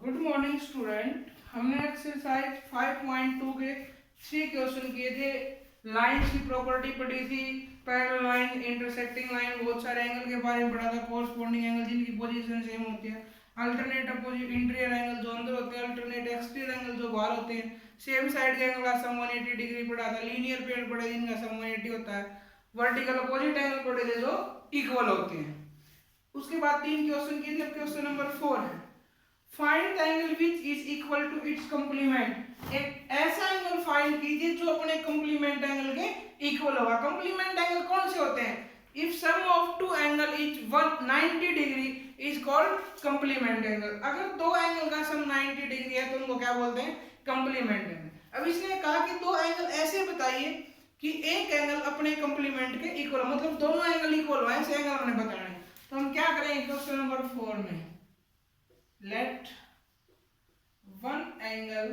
Good morning student. हमने exercise 5.2 के 3 question किए थे। लाइंस की प्रॉपर्टी पढ़ी थी, पैरेलल लाइन, इंटरसेक्टिंग लाइन, बहुत सारे एंगल के बारे में पढ़ा था, कोरस्पॉन्डिंग एंगल जिनकी पोजीशन सेम होती है, अल्टरनेट अपोजिट इंटीरियर एंगल जो अंदर होते हैं, अल्टरनेट एक्सटीरियर एंगल जो बाहर होते हैं, सेम साइड के एंगल का सम 180 डिग्री पढ़ा था, लीनियर पेयर पढ़े जिनका सम 180 होता है, वर्टिकल अपोजिट एंगल पढ़े थे जो इक्वल होते हैं। उसके बाद 3 क्वेश्चन किए थे। अब क्वेश्चन नंबर 4 है, find the angle which is equal to its complement. एक ऐसा एंगल फाइंड कीजिए जो अपने कंप्लीमेंट एंगल के इक्वल होगा। कंप्लीमेंट एंगल कौन से होते हैं? If sum of two angle is 190 degree is called complement angle. अगर दो एंगल का सम 90 डिग्री है तो उनको क्या बोलते हैं? Complement angle. अब इसने कहा कि दो एंगल ऐसे बताइए कि एक एंगल अपने कंप्लीमेंट के इक्वल, मतलब दोनों एंगल इक्वल हो, ऐसे एंगल हमने बताने हैं। तो हम क्या करेंगे क्वेश्चन नंबर 4 में, let one angle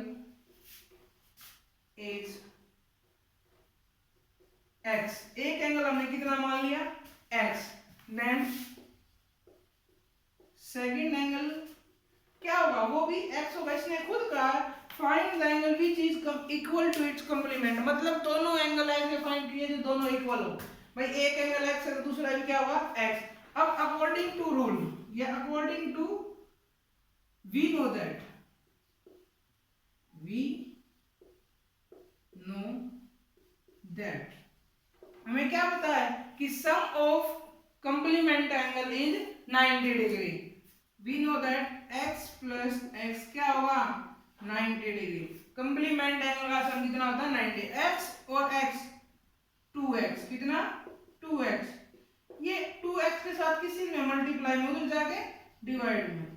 is x। एक एंगल हमने कितना मान लिया? x। देन सेकंड एंगल क्या होगा? वो भी x होगा। इसने खुद कहा find the angle which is equal to its complement, मतलब दोनों एंगल ऐसे फाइंड किए जो दोनों इक्वल हो। भाई एक एंगल x है तो दूसरा भी क्या होगा? x। अब अकॉर्डिंग टू रूल या according to we know that हमें क्या पता है कि sum of complement angle is 90 degree. we know that x plus x क्या होगा? 90 डिग्री। कंप्लीमेंट एंगल का सम कितना होता है? 90। x और x 2x, कितना? 2x। ये 2x के साथ किसी में मल्टीप्लाई में, उधर जाके डिवाइड में,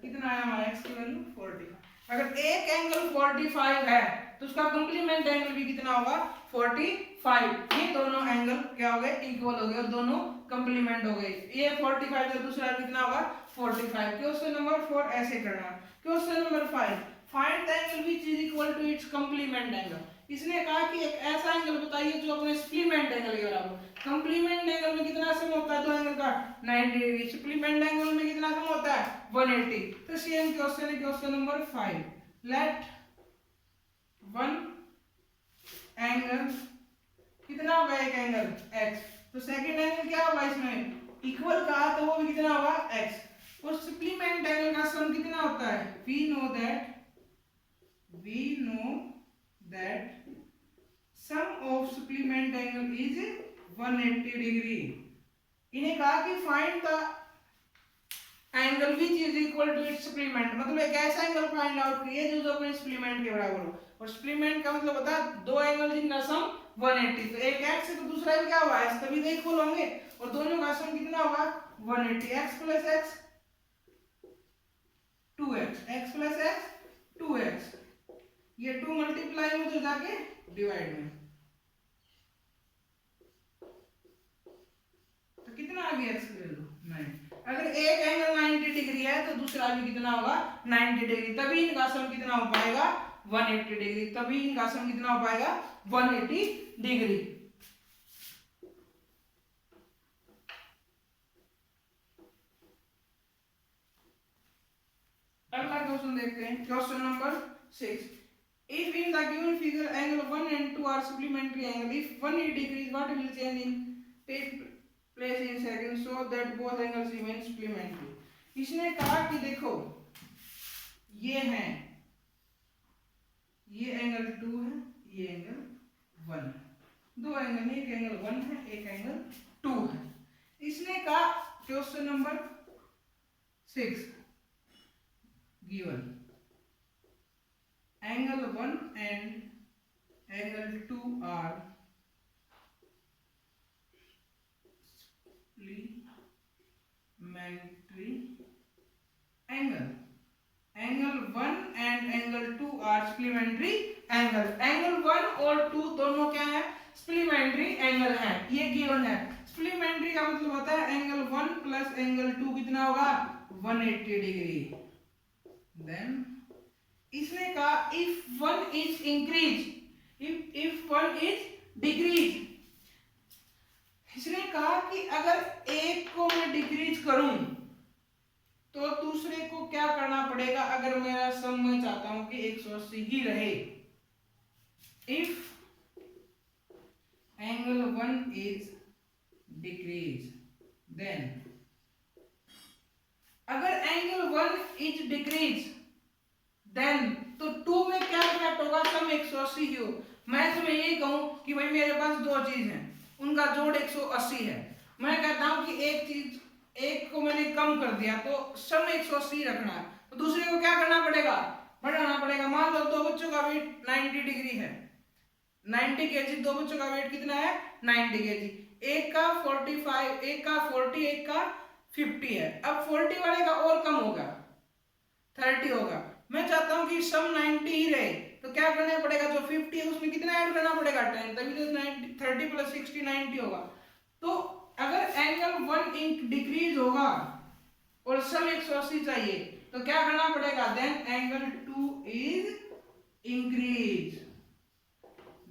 कितना आया हमारा x की वैल्यू? 45। अगर एक एंगल 45 है तो उसका कंप्लीमेंट एंगल भी कितना होगा? 45। ये दोनों एंगल क्या हो गए? इक्वल हो गए और दोनों कंप्लीमेंट हो गए। ये 45 का दूसरा कितना होगा? 45। क्वेश्चन नंबर 4 ऐसे करना। Question number 5, find the angle which is equal to its complement angle. इसने कहा कि एक ऐसा एंगल बताइए जो अपने सप्लीमेंट एंगल के बराबर। कंप्लीमेंट एंगल में कितना सम होता है दो एंगल का? 90 डिग्री। सप्लीमेंट एंगल में कितना सम होता है? 180। तो सेम क्वेश्चन है question number 5, let one angle, कितना होगा एक एंगल? x। तो सेकंड एंगल क्या होगा? इसमें इक्वल कहा तो वो भी कितना होगा? x। और सप्लीमेंट एंगल का सम कितना होता है? we know that sum of supplement angle is 180 degree. इन्हें कहा कि find the angle which is equal to its supplement, मतलब एक ऐसा एंगल फाइंड आउट कीजिए जो अपने सप्लीमेंट के बराबर हो। और सप्लीमेंट का मतलब होता है दो एंगल जिनका सम 180। तो एक x है तो दूसरा भी क्या होगा? x, तभी तो इक्वल होंगे। और दोनों का सम कितना होगा? 180। x plus x 2x, x plus x 2x। ये 2 मल्टीप्लाई में तो जाके डिवाइड में, तो कितना आ गया x की वैल्यू? 9। अगर एक एंगल 90 डिग्री है तो दूसरा भी कितना होगा? 90 डिग्री। तभी इनका सम कितना हो पाएगा? 180 डिग्री। तभी इनका सम कितना हो पाएगा? 180 डिग्री। अगला क्वेश्चन देखते हैं, question number 6। If in the given figure angle 1 and 2 are supplementary angle, if 180 degrees, what will change in take place in seconds so that both angles remain supplementary? इसने कहा कि देखो ये है, ये एंगल 2 है, ये एंगल 1 है। दो एंगल, एक एंगल 1 है, एक एंगल 2 है। इसने कहा question number 6 given angle 1 and angle 2 are supplementary angle. Angle 1 and angle 2 are supplementary angle. Angle 1 और 2 दोनों क्या है? supplementary angle है। ये गिवन है। supplementary का मतलब होता है angle 1 plus angle 2 कितना होगा? 180 डिग्री। Then इसने कहा if one is increase, if one is decrease, इसने कहा कि अगर एक को मैं डिक्रीज करूं तो दूसरे को क्या करना पड़ेगा, अगर मेरा सम मैं चाहता हूं कि 180 ही रहे, if angle 1 is decrease, then अगर एंगल 1 इज डिक्रीज देन तो 2 में क्या इफेक्ट होगा, सम 180 ही हो। मैं तुम्हें ये कहूं कि भाई मेरे पास दो चीज हैं, उनका जोड़ 180 है, मैं कहता हूं कि एक चीज, एक को मैंने कम कर दिया तो सम 180 रखना है, तो दूसरे को क्या करना पड़ेगा, बढ़ाना पड़ेगा। मान लो दो बच्चों का वेट 90 डिग्री है, 90 केजी, दो बच्चों का वेट कितना है 90 केजी, एक का 45, एक का 40, एक का 50 है। अब 40 वाले का और कम होगा, 30 होगा, मैं चाहता हूं कि सम 90 ही रहे, तो क्या करना पड़ेगा, जो 50 है उसमें कितना ऐड करना पड़ेगा 10, तभी तो 90, 30 प्लस 60 90 होगा। तो अगर एंगल 1 इंच डिक्रीज होगा और सम 180 चाहिए तो क्या करना पड़ेगा, देन एंगल 2 इज इंक्रीज।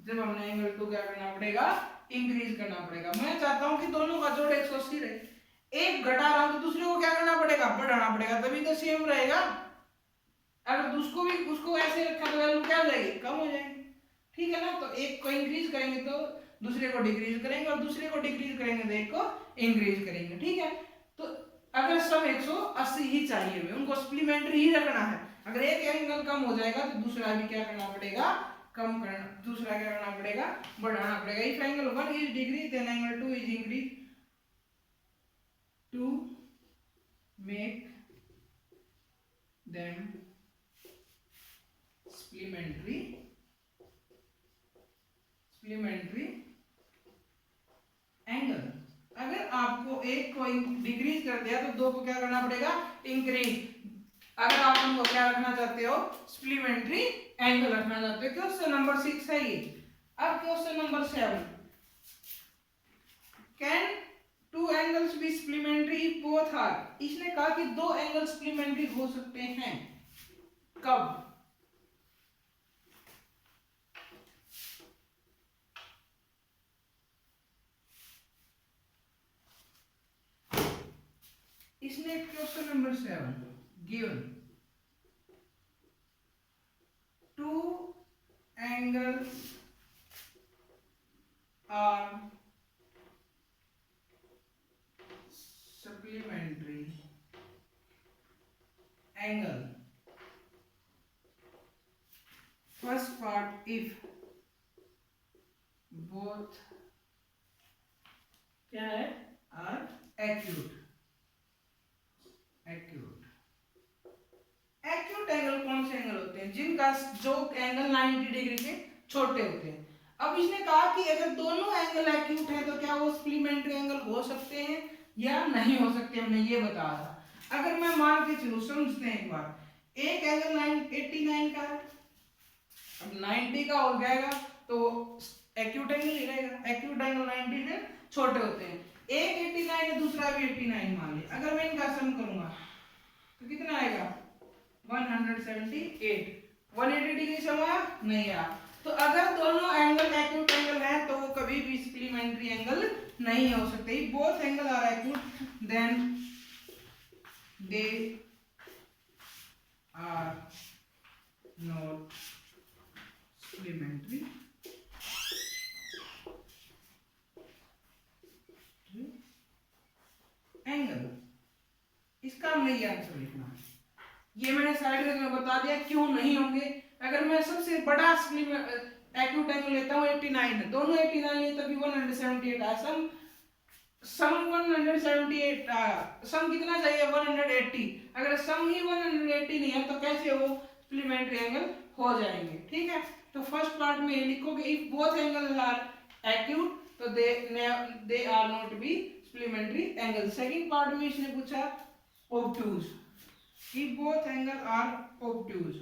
जब हमने एंगल 2 क्या करना पड़ेगा, इंक्रीज करना पड़ेगा। मैं चाहता हूं कि दोनों का जोड़ 180 रहे, एक घटा रहा हूं तो दूसरे को क्या करना पड़ेगा, बढ़ाना पड़ेगा, तभी तो सेम रहेगा। अगर उसको ऐसे रखा तो वैल्यू क्या हो जाएगी, कम हो जाएगी, ठीक है ना। तो एक को इंक्रीज करेंगे तो दूसरे को डिक्रीज करेंगे, और दूसरे को डिक्रीज करेंगे तो एक को इंक्रीज करेंगे, ठीक है। तो अगर सम 180 ही चाहिए हमें, उनको सप्लीमेंट्री ही रखना है। अगर एक एंगल कम हो जाएगा तो दूसरा भी क्या करना पड़ेगा, कम करना, दूसरा क्या करना पड़ेगा, बढ़ाना पड़ेगा। If angle 1 is decrease then angle 2 is increase to make them supplementary angle. अगर आपको एक को डिक्रीज कर दिया तो दो को क्या करना पड़ेगा, इंक्रीज। अगर आप उनको क्या रखना चाहते हो, सप्लीमेंट्री एंगल रखना चाहते हो। क्वेश्चन नंबर 6 है ये। अब question number 7, can two angles be supplementary if both are. इसने कहा कि दो एंगल सप्लीमेंट्री हो सकते हैं, कब, इसने question number 7 given two angles are supplementary angle. First part, if both क्या है, आर एक्यूट। एक्यूट एंगल कौन से एंगल होते हैं, जिनका जो एंगल 90 डिग्री से छोटे होते हैं। अब इसने कहा कि अगर दोनों एंगल एक्यूट है तो क्या वो सप्लीमेंट्री एंगल हो सकते हैं या नहीं हो सकते, हमने ये बताया था। अगर मैं मान के चलूं, समझते हैं एक बार, एक एंगल 89 का है, अब 90 का हो जाएगा तो एक्यूट एंगल ही रहेगा। एक्यूट एंगल 90 से छोटे होते हैं। एक 89 है, दूसरा भी 89 मान लिया। अगर मैं इनका सम करूंगा तो कितना आएगा, 178। 180 डिग्री सम आया, नहीं आया। तो अगर दोनों एंगल एक्यूट एंगल है तो वो कभी भी सप्लीमेंट्री एंगल नहीं हो सकते। Both angle are acute then they are not supplementary angle. इसका हमने ये आंसर लिखना है। ये मैंने साइड में बता दिया क्यों नहीं होंगे। अगर मैं सबसे बड़ा एक्यूट एंगल लेता हूँ 89 है, दोनों 89 है तभी 178 आया। सम 178 आया, सम कितना चाहिए 180। अगर सम ही 180 नहीं है तो कैसे वो सप्लीमेंट्री एंगल हो जाएंगे, ठीक है। तो फर्स्ट पार्ट में ये लिखोगे, if both angle are acute तो they are not be supplementary angle. Second part में इसने पूछा obtuse, if both angle are obtuse।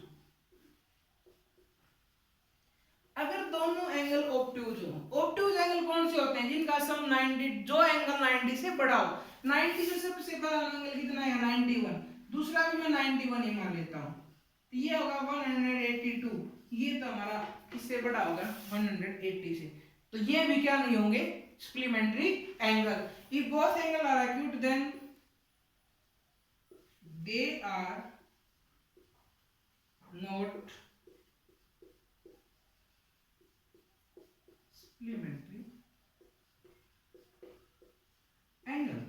अगर दोनों एंगल obtuse हो, obtuse एंगल कौन से होते हैं, जिनका सम 90, जो एंगल 90 से बड़ा हो। 90 से सबसे बड़ा एंगल कितना है 91, दूसरा भी मैं 91 ही मान लेता हूं, तो ये होगा 182। ये तो हमारा इससे बड़ा होगा 180 से, तो ये भी क्या नहीं होंगे supplementary angle. If both angle are acute then they are not supplementary angle.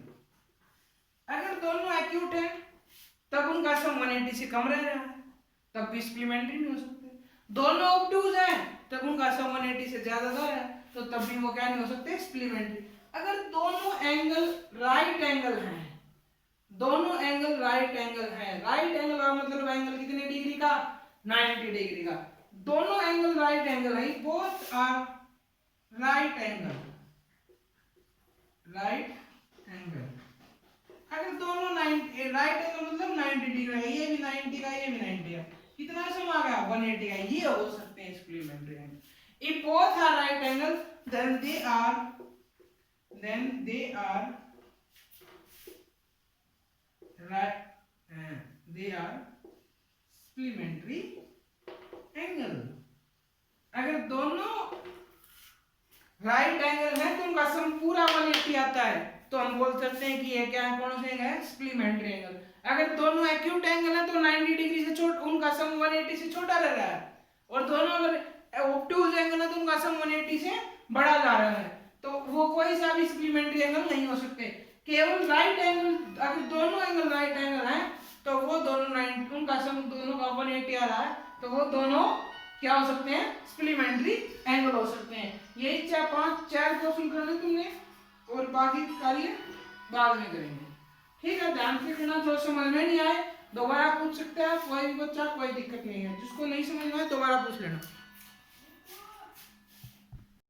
अगर दोनों एक्यूट है तब उनका सम 180 से कम रह रहा है, तब भी सप्लीमेंट्री नहीं हो सकते। दोनों ऑब्टूज हैं तब उनका सम 180 से ज्यादा है, तो तब भी वो क्या नहीं हो सकते, सप्लीमेंट्री। अगर दोनों एंगल राइट एंगल हैं, दोनों एंगल राइट एंगल है, राइट एंगल का मतलब एंगल कितने डिग्री का, 90 डिग्री का। दोनों एंगल राइट एंगल है, both are right angle, right angle. अगर दोनों 90 राइट एंगल मतलब 90 डिग्री है, ये भी 90 का ये भी 90 का, कितना सम आ गया 180 का, ये हो सकते हैं supplementary angle. If both are right angle then they are they are supplementary angle। अगर दोनों राइट एंगल है तो उनका सम पूरा 180 आता है, तो हम बोल सकते हैं कि ये क्या है, कौन से है, सप्लीमेंट्री एंगल। अगर दोनों एक्यूट एंगल है तो 90 डिग्री से छोटा, उनका सम 180 से छोटा रह रहा है, और दोनों अगर ऑब्टूज एंगल है तो उनका सम 180 से बड़ा जा रहा है, तो वो कोई सा भी सप्लीमेंट्री एंगल नहीं हो सकते। केवल राइट एंगल, अगर दोनों एंगल राइट एंगल है तो वो दोनों 90, उनका सम दोनों का 180 आ रहा है, तो वो दोनों क्या हो सकते हैं, सप्लीमेंट्री एंगल हो सकते हैं। यही चार क्वेश्चन करने तुमने, और बाकी कार्य बाद में करेंगे। ठीक है, ध्यान से करना, जो समझ में नहीं आए दोबारा पूछ सकते हैं कोई भी बच्चा, कोई दिक्कत नहीं है। जिसको नहीं समझ में आए दोबारा पूछ लेना।